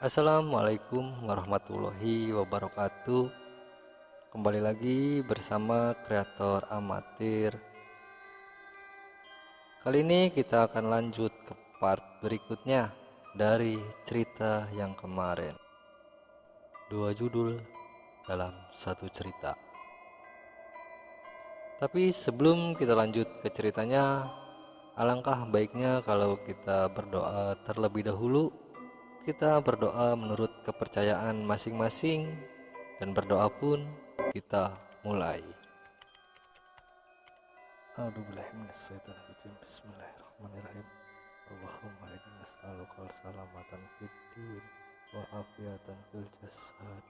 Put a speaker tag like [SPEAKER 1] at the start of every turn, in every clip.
[SPEAKER 1] Assalamualaikum warahmatullahi wabarakatuh. Kembali lagi bersama kreator amatir. Kali ini kita akan lanjut ke part berikutnya dari cerita yang kemarin. Dua judul dalam satu cerita. Tapi sebelum kita lanjut ke ceritanya, alangkah baiknya kalau kita berdoa terlebih dahulu. Kita berdoa menurut kepercayaan masing-masing, dan berdoa pun kita mulai. Bismillahirrahmanirrahim. Allahumma inni nas'alukal salamatan fid din wa afiatan fil jasad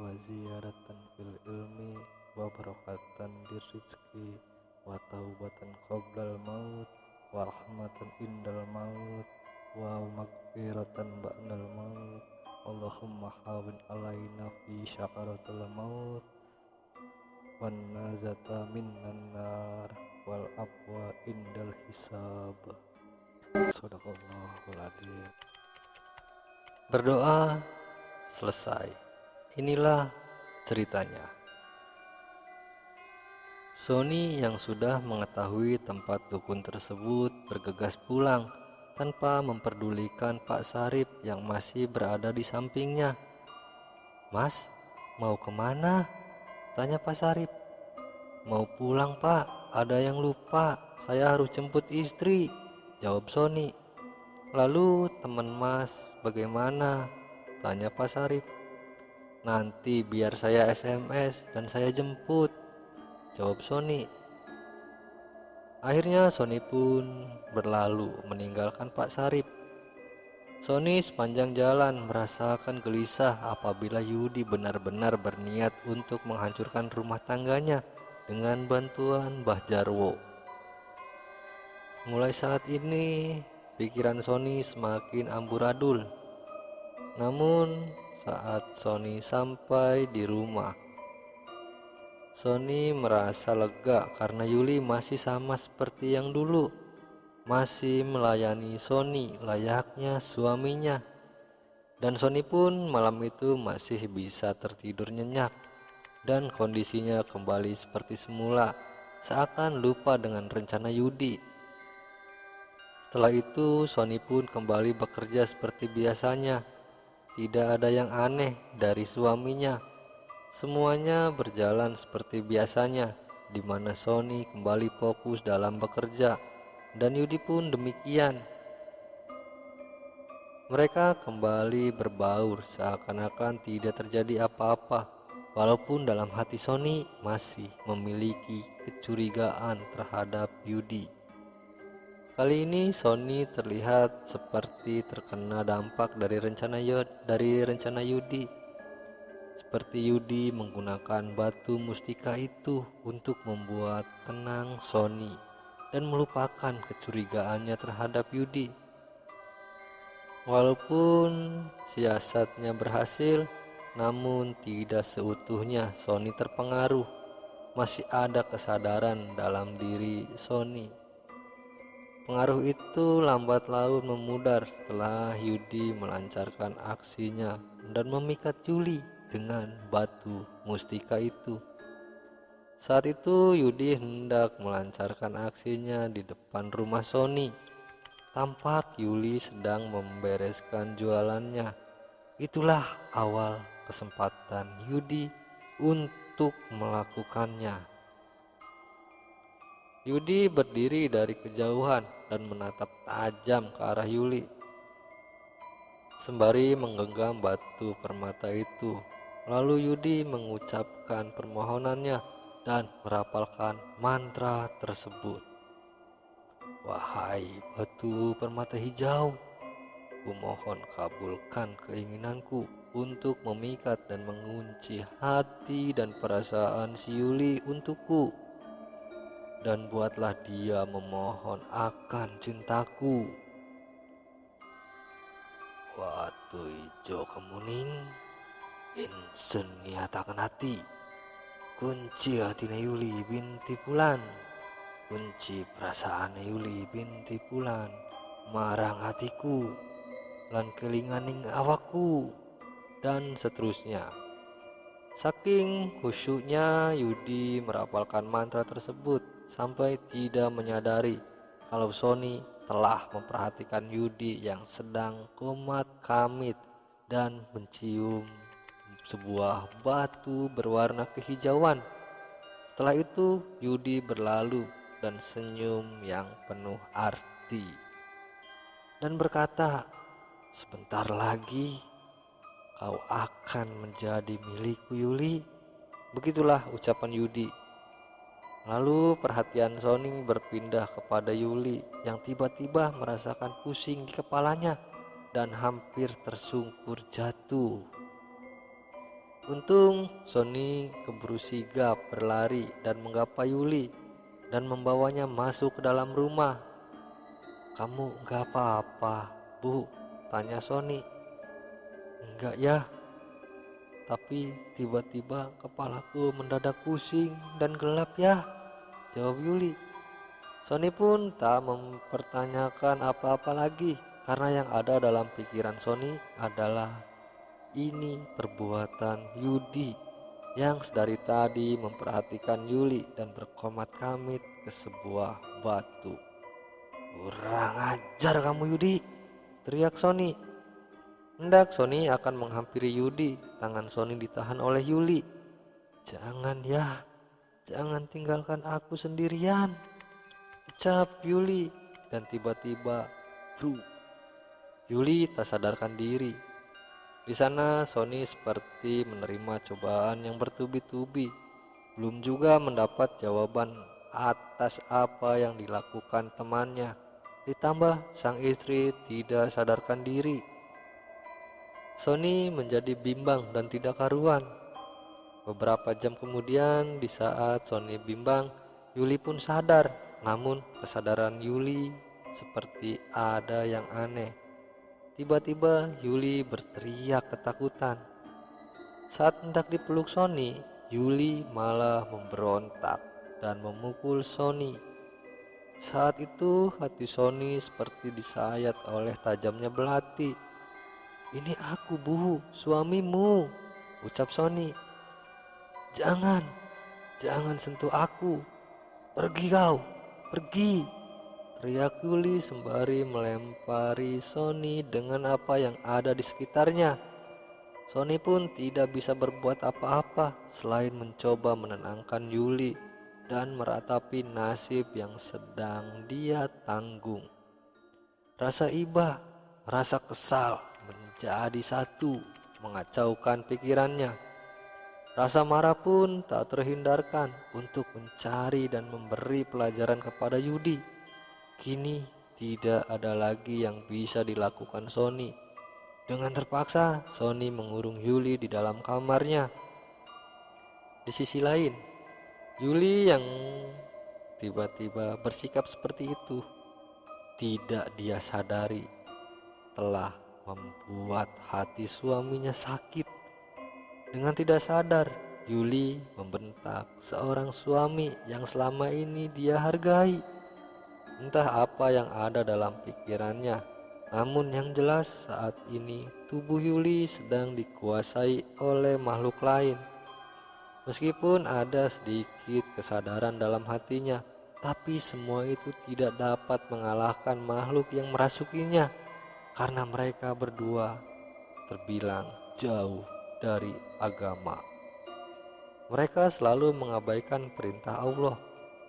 [SPEAKER 1] wa ziyaratan fil ilmi wa barakatan di rizki wa taubatan qoblal maut wa rahmatan indal maut wa magfiratan ba'dal maut. Allahumma hawin alaina fi syakaratul maut wan nazata minnan nar wal afwa indal hisab. Shadaqallahul adzim. Berdoa selesai. Inilah ceritanya. Sony yang sudah mengetahui tempat dukun tersebut bergegas pulang tanpa memperdulikan Pak Sarip yang masih berada di sampingnya. "Mas, mau kemana?" tanya Pak Sarip. "Mau pulang, Pak, ada yang lupa, saya harus jemput istri," jawab Sony. "Lalu teman Mas bagaimana?" tanya Pak Sarip. "Nanti biar saya SMS dan saya jemput," jawab Sony. Akhirnya Sony pun berlalu meninggalkan Pak Sarip. Sony sepanjang jalan merasakan gelisah apabila Yudi benar-benar berniat untuk menghancurkan rumah tangganya dengan bantuan Mbah Jarwo. Mulai saat ini pikiran Sony semakin amburadul. Namun saat Sony sampai di rumah, Sony merasa lega karena Yuli masih sama seperti yang dulu, masih melayani Sony layaknya suaminya. Dan Sony pun malam itu masih bisa tertidur nyenyak dan kondisinya kembali seperti semula, seakan lupa dengan rencana Yudi. Setelah itu Sony pun kembali bekerja seperti biasanya. Tidak ada yang aneh dari suaminya. Semuanya berjalan seperti biasanya, di mana Sony kembali fokus dalam bekerja, dan Yudi pun demikian. Mereka kembali berbaur seakan-akan tidak terjadi apa-apa, walaupun dalam hati Sony masih memiliki kecurigaan terhadap Yudi. Kali ini Sony terlihat seperti terkena dampak dari rencana Yudi. Seperti Yudi menggunakan batu mustika itu untuk membuat tenang Sony dan melupakan kecurigaannya terhadap Yudi. Walaupun siasatnya berhasil, namun tidak seutuhnya Sony terpengaruh. Masih ada kesadaran dalam diri Sony. Pengaruh itu lambat laun memudar setelah Yudi melancarkan aksinya dan memikat Yuli dengan batu mustika itu. Saat itu Yudi hendak melancarkan aksinya di depan rumah Sony. Tampak Yuli sedang membereskan jualannya. Itulah awal kesempatan Yudi untuk melakukannya. Yudi berdiri dari kejauhan dan menatap tajam ke arah Yuli, sembari menggenggam batu permata itu. Lalu Yudi mengucapkan permohonannya dan merapalkan mantra tersebut. "Wahai batu permata hijau, kumohon kabulkan keinginanku untuk memikat dan mengunci hati dan perasaan si Yuli untukku. Dan buatlah dia memohon akan cintaku." Watu ijo kemuning, insun nyatakan hati. Kunci hati Yuli binti Pulan, kunci perasaan Yuli binti Pulan, marang hatiku. lan kelinganing awakku, dan seterusnya. Saking khusyuknya Yudi merapalkan mantra tersebut sampai tidak menyadari kalau Sony telah memperhatikan Yudi yang sedang komat kamit dan mencium sebuah batu berwarna kehijauan. Setelah itu Yudi berlalu dan senyum yang penuh arti dan berkata, "Sebentar lagi kau akan menjadi milikku, Yuli." Begitulah ucapan Yudi. Lalu perhatian Sony berpindah kepada Yuli yang tiba-tiba merasakan pusing di kepalanya dan hampir tersungkur jatuh. Untung Sony keburu sigap berlari dan menggapai Yuli dan membawanya masuk ke dalam rumah. "Kamu gak apa-apa, Bu?" tanya Sony. "Enggak ya, tapi tiba-tiba kepalaku mendadak pusing dan gelap ya," jawab Yuli. Sony pun tak mempertanyakan apa-apa lagi karena yang ada dalam pikiran Sony adalah ini perbuatan Yudi yang sedari tadi memperhatikan Yuli dan berkomat kamit ke sebuah batu. "Kurang ajar kamu, Yudi!" teriak Sony. Hendak Sony akan menghampiri Yudi, tangan Sony ditahan oleh Yuli. "Jangan ya, jangan tinggalkan aku sendirian," ucap Yuli. Dan tiba-tiba, bro, Yuli tak sadarkan diri. Di sana Sony seperti menerima cobaan yang bertubi-tubi, belum juga mendapat jawaban atas apa yang dilakukan temannya. Ditambah sang istri tidak sadarkan diri. Sony menjadi bimbang dan tidak karuan. Beberapa jam kemudian, di saat Sony bimbang, Yuli pun sadar. Namun kesadaran Yuli seperti ada yang aneh. Tiba-tiba Yuli berteriak ketakutan. Saat hendak dipeluk Sony, Yuli malah memberontak dan memukul Sony. Saat itu hati Sony seperti disayat oleh tajamnya belati. "Ini aku, Bu, suamimu," ucap Sony. "Jangan, jangan sentuh aku. Pergi kau, pergi," teriak Yuli sembari melempari Sony dengan apa yang ada di sekitarnya. Sony pun tidak bisa berbuat apa-apa selain mencoba menenangkan Yuli dan meratapi nasib yang sedang dia tanggung. Rasa iba, rasa kesal menjadi satu, mengacaukan pikirannya. Rasa marah pun tak terhindarkan untuk mencari dan memberi pelajaran kepada Yudi. Kini tidak ada lagi yang bisa dilakukan Sony. Dengan terpaksa Sony mengurung Yuli di dalam kamarnya. Di sisi lain, Yuli yang tiba-tiba bersikap seperti itu tidak dia sadari telah membuat hati suaminya sakit. Dengan tidak sadar, Yuli membentak seorang suami yang selama ini dia hargai. Entah apa yang ada dalam pikirannya, namun yang jelas saat ini tubuh Yuli sedang dikuasai oleh makhluk lain. Meskipun ada sedikit kesadaran dalam hatinya, tapi semua itu tidak dapat mengalahkan makhluk yang merasukinya, karena mereka berdua terbilang jauh dari agama. Mereka selalu mengabaikan perintah Allah.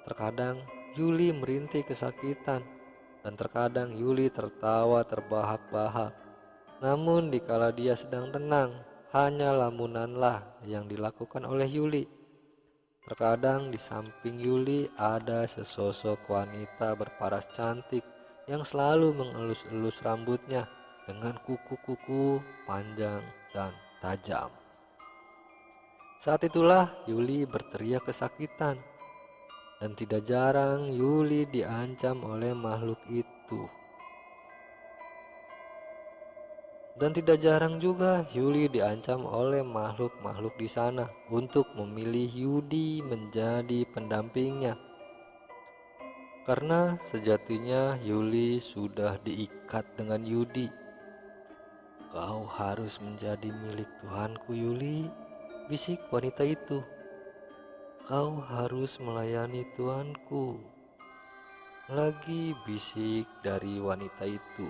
[SPEAKER 1] Terkadang Yuli merintih kesakitan, dan terkadang Yuli tertawa terbahak-bahak. Namun dikala dia sedang tenang, hanya lamunanlah yang dilakukan oleh Yuli. Terkadang di samping Yuli ada sesosok wanita berparas cantik yang selalu mengelus-elus rambutnya dengan kuku-kuku panjang dan tajam. Saat itulah Yuli berteriak kesakitan, dan tidak jarang Yuli diancam oleh makhluk itu. Dan tidak jarang juga Yuli diancam oleh makhluk-makhluk di sana untuk memilih Yudi menjadi pendampingnya. Karena sejatinya Yuli sudah diikat dengan Yudi. Kau harus menjadi milik Tuhanku, Yuli, bisik wanita itu. Kau harus melayani Tuanku, lagi bisik dari wanita itu.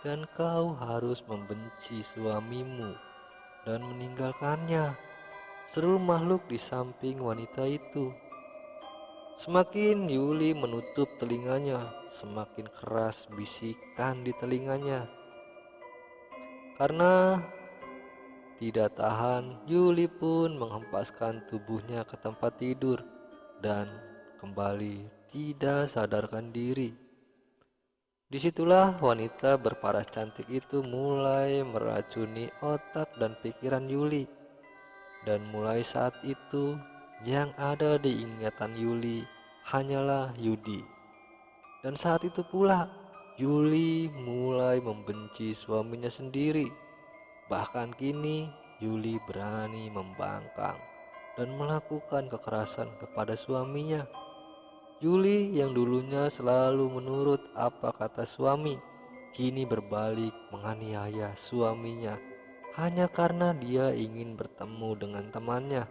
[SPEAKER 1] Dan kau harus membenci suamimu dan meninggalkannya. Seluruh makhluk di samping wanita itu. Semakin Yuli menutup telinganya, semakin keras bisikan di telinganya. Karena tidak tahan, Yuli pun menghempaskan tubuhnya ke tempat tidur dan kembali tidak sadarkan diri. Disitulah wanita berparas cantik itu mulai meracuni otak dan pikiran Yuli. Dan mulai saat itu, yang ada di ingatan Yuli hanyalah Yudi. Dan saat itu pula, Yuli mulai membenci suaminya sendiri. Bahkan kini, Yuli berani membangkang dan melakukan kekerasan kepada suaminya. Yuli yang dulunya selalu menurut apa kata suami, kini berbalik menganiaya suaminya hanya karena dia ingin bertemu dengan temannya.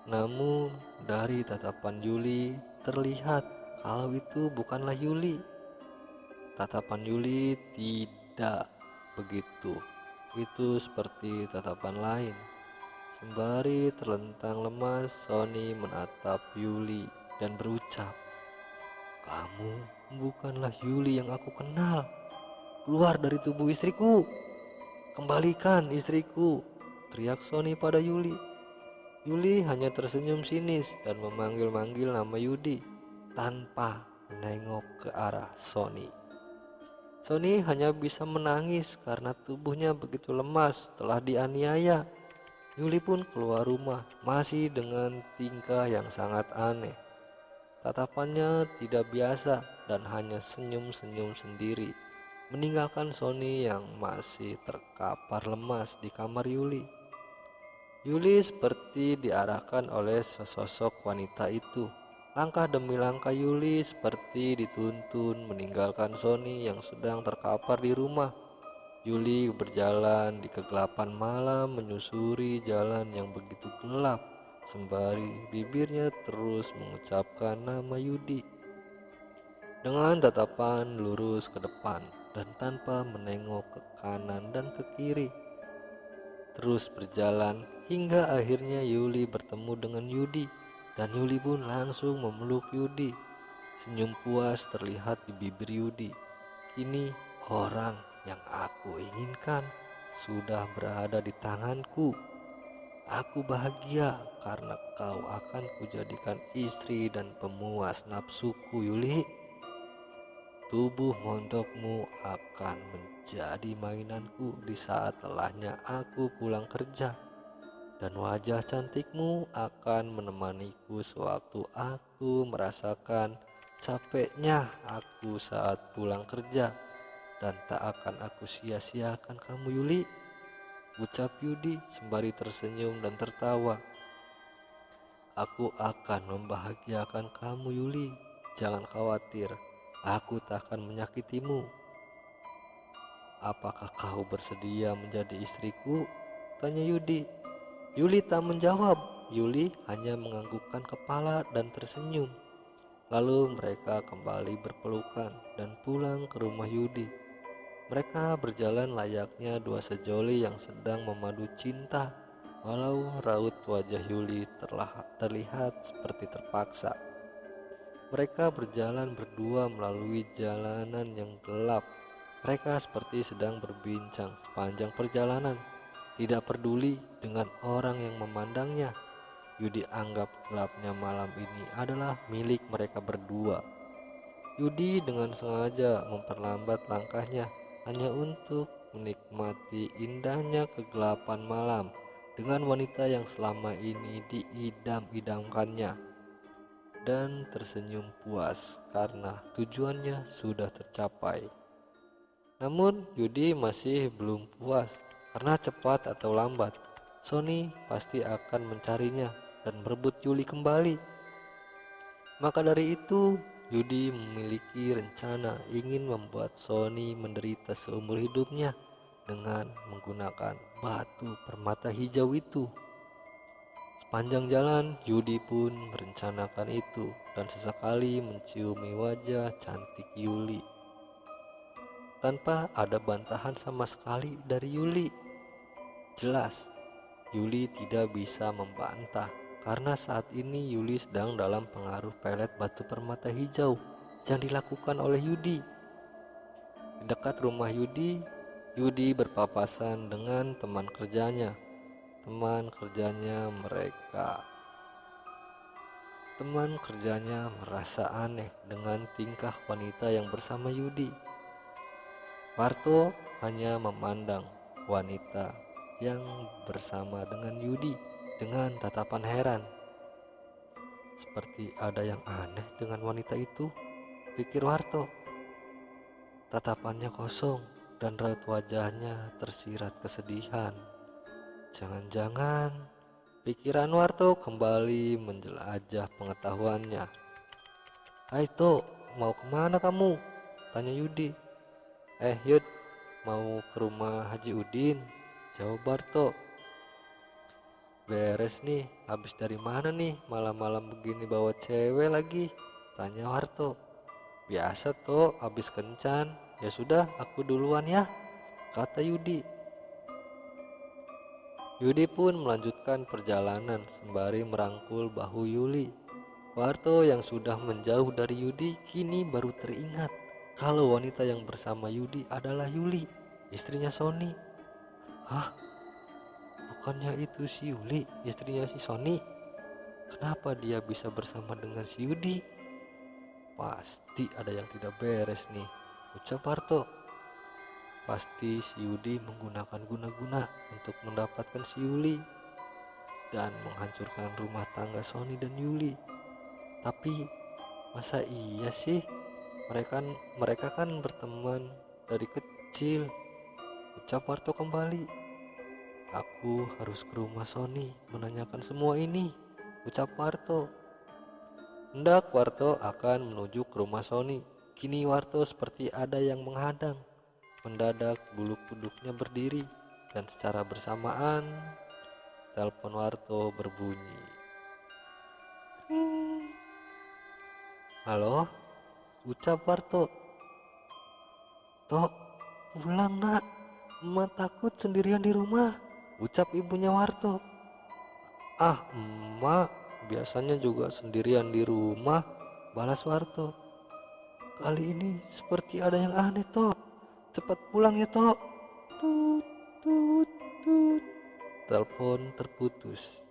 [SPEAKER 1] Namun dari tatapan Yuli terlihat kalau itu bukanlah Yuli. Tatapan Yuli tidak begitu. Itu seperti tatapan lain. Sembari terlentang lemas, Sony menatap Yuli dan berucap, "Kamu bukanlah Yuli yang aku kenal. Keluar dari tubuh istriku. Kembalikan istriku," teriak Sony pada Yuli. Yuli hanya tersenyum sinis dan memanggil-manggil nama Yudi tanpa menengok ke arah Sony. Sony hanya bisa menangis karena tubuhnya begitu lemas setelah dianiaya. Yuli pun keluar rumah masih dengan tingkah yang sangat aneh. Tatapannya tidak biasa dan hanya senyum-senyum sendiri, meninggalkan Sony yang masih terkapar lemas di kamar Yuli. Yuli seperti diarahkan oleh sesosok wanita itu. Langkah demi langkah Yuli seperti dituntun meninggalkan Sony yang sedang terkapar di rumah. Yuli berjalan di kegelapan malam, menyusuri jalan yang begitu gelap, sembari bibirnya terus mengucapkan nama Yudi dengan tatapan lurus ke depan dan tanpa menengok ke kanan dan ke kiri. Terus berjalan hingga akhirnya Yuli bertemu dengan Yudi, dan Yuli pun langsung memeluk Yudi. Senyum puas terlihat di bibir Yudi. Kini orang yang aku inginkan sudah berada di tanganku. Aku bahagia karena kau akan kujadikan istri dan pemuas nafsuku, Yuli. Tubuh montokmu akan menjadi mainanku di saat lelahnya aku pulang kerja, dan wajah cantikmu akan menemaniku sewaktu aku merasakan capeknya aku saat pulang kerja, dan tak akan aku sia-siakan kamu, Yuli, ucap Yudi sembari tersenyum dan tertawa. Aku akan membahagiakan kamu, Yuli, jangan khawatir. Aku tak akan menyakitimu. Apakah kau bersedia menjadi istriku? Tanya Yudi. Yuli tak menjawab. Yuli hanya menganggukkan kepala dan tersenyum. Lalu mereka kembali berpelukan dan pulang ke rumah Yudi. Mereka berjalan layaknya dua sejoli yang sedang memadu cinta, walau raut wajah Yuli terlihat seperti terpaksa. Mereka berjalan berdua melalui jalanan yang gelap. Mereka seperti sedang berbincang sepanjang perjalanan, tidak peduli dengan orang yang memandangnya. Yudi anggap gelapnya malam ini adalah milik mereka berdua. Yudi dengan sengaja memperlambat langkahnya hanya untuk menikmati indahnya kegelapan malam dengan wanita yang selama ini diidam-idamkannya, dan tersenyum puas karena tujuannya sudah tercapai. Namun Yudi masih belum puas karena cepat atau lambat Sony pasti akan mencarinya dan merebut Yuli kembali. Maka dari itu Yudi memiliki rencana ingin membuat Sony menderita seumur hidupnya dengan menggunakan batu permata hijau itu. Sepanjang jalan, Yudi pun merencanakan itu dan sesekali menciumi wajah cantik Yuli tanpa ada bantahan sama sekali dari Yuli. Jelas, Yuli tidak bisa membantah karena saat ini Yuli sedang dalam pengaruh pelet batu permata hijau yang dilakukan oleh Yudi. Di dekat rumah Yudi, Yudi berpapasan dengan teman kerjanya. Teman kerjanya merasa aneh dengan tingkah wanita yang bersama Yudi. Warto hanya memandang wanita yang bersama dengan Yudi dengan tatapan heran. Seperti ada yang aneh dengan wanita itu, pikir Warto. Tatapannya kosong dan raut wajahnya tersirat kesedihan. Jangan-jangan pikiran Warto kembali menjelajah pengetahuannya. "Hai To, mau kemana kamu?" tanya Yudi. Yud, mau ke rumah Haji Udin," jawab Warto. "Beres nih, habis dari mana nih malam-malam begini bawa cewek lagi?" tanya Warto. "Biasa To, habis kencan." "Ya sudah, aku duluan ya," kata Yudi. Yudi pun melanjutkan perjalanan sembari merangkul bahu Yuli. Warto yang sudah menjauh dari Yudi kini baru teringat kalau wanita yang bersama Yudi adalah Yuli, istrinya Sony. "Hah? Bukannya itu si Yuli, istrinya si Sony? Kenapa dia bisa bersama dengan si Yudi? Pasti ada yang tidak beres nih," ucap Warto. Pasti si Yudi menggunakan guna-guna untuk mendapatkan si Yuli dan menghancurkan rumah tangga Sony dan Yuli. Tapi masa iya sih? Mereka kan berteman dari kecil, ucap Warto kembali. "Aku harus ke rumah Sony menanyakan semua ini," ucap Warto. Hendak Warto akan menuju ke rumah Sony, kini Warto seperti ada yang menghadang. Mendadak bulu kuduknya berdiri dan secara bersamaan telepon Warto berbunyi. "Ring." "Halo," ucap Warto. "Tok, pulang nak, emak takut sendirian di rumah," ucap ibunya Warto. "Ah, emak biasanya juga sendirian di rumah," balas Warto. "Kali ini seperti ada yang aneh Tok. Cepat pulang ya Tok." Tut tut tut. Telepon terputus.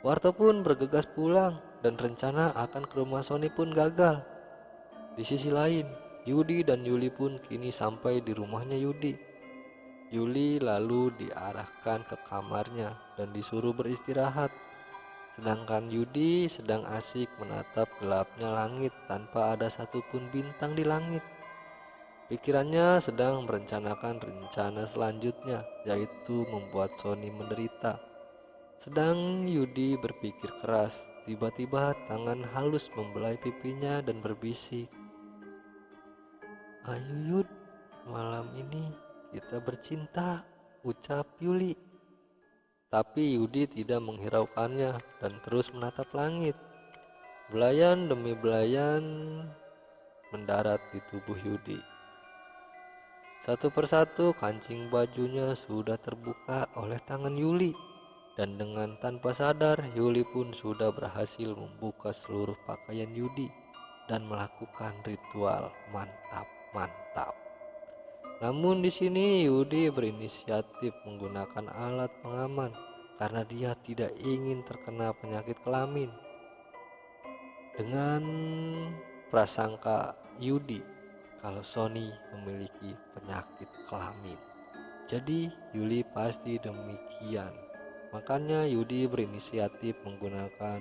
[SPEAKER 1] Warto pun bergegas pulang dan rencana akan ke rumah Sony pun gagal. Di sisi lain, Yudi dan Yuli pun kini sampai di rumahnya Yudi. Yuli lalu diarahkan ke kamarnya dan disuruh beristirahat. Sedangkan Yudi sedang asik menatap gelapnya langit tanpa ada satupun bintang di langit. Pikirannya sedang merencanakan rencana selanjutnya, yaitu membuat Sony menderita. Sedang Yudi berpikir keras, tiba-tiba tangan halus membelai pipinya dan berbisik, "Ayo Yud, malam ini kita bercinta," ucap Yuli. Tapi Yudi tidak menghiraukannya dan terus menatap langit. Belayan demi belayan mendarat di tubuh Yudi. Satu persatu kancing bajunya sudah terbuka oleh tangan Yuli. Dan dengan tanpa sadar, Yuli pun sudah berhasil membuka seluruh pakaian Yudi dan melakukan ritual mantap-mantap. Namun di sini Yudi berinisiatif menggunakan alat pengaman karena dia tidak ingin terkena penyakit kelamin. Dengan prasangka Yudi kalau Sony memiliki penyakit kelamin, jadi Yuli pasti demikian. Makanya Yudi berinisiatif menggunakan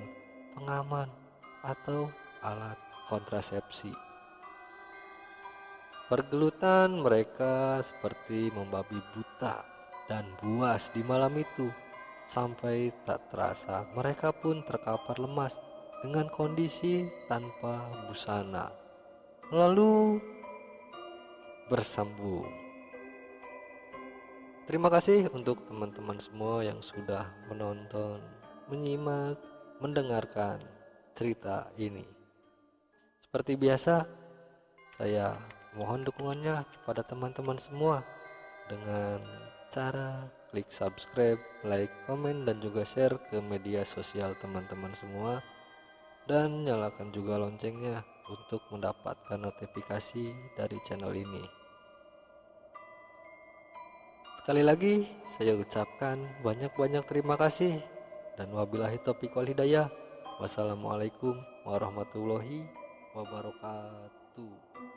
[SPEAKER 1] pengaman atau alat kontrasepsi. Pergelutan mereka seperti membabi buta dan buas di malam itu. Sampai tak terasa mereka pun terkapar lemas dengan kondisi tanpa busana, lalu bersambung. Terima kasih untuk teman-teman semua yang sudah menonton, menyimak, mendengarkan cerita ini. Seperti biasa, saya mohon dukungannya kepada teman-teman semua dengan cara klik subscribe, like, komen, dan juga share ke media sosial teman-teman semua, dan nyalakan juga loncengnya untuk mendapatkan notifikasi dari channel ini. Sekali lagi saya ucapkan banyak-banyak terima kasih, dan wabillahi taufiq wal hidayah. Wassalamualaikum warahmatullahi wabarakatuh.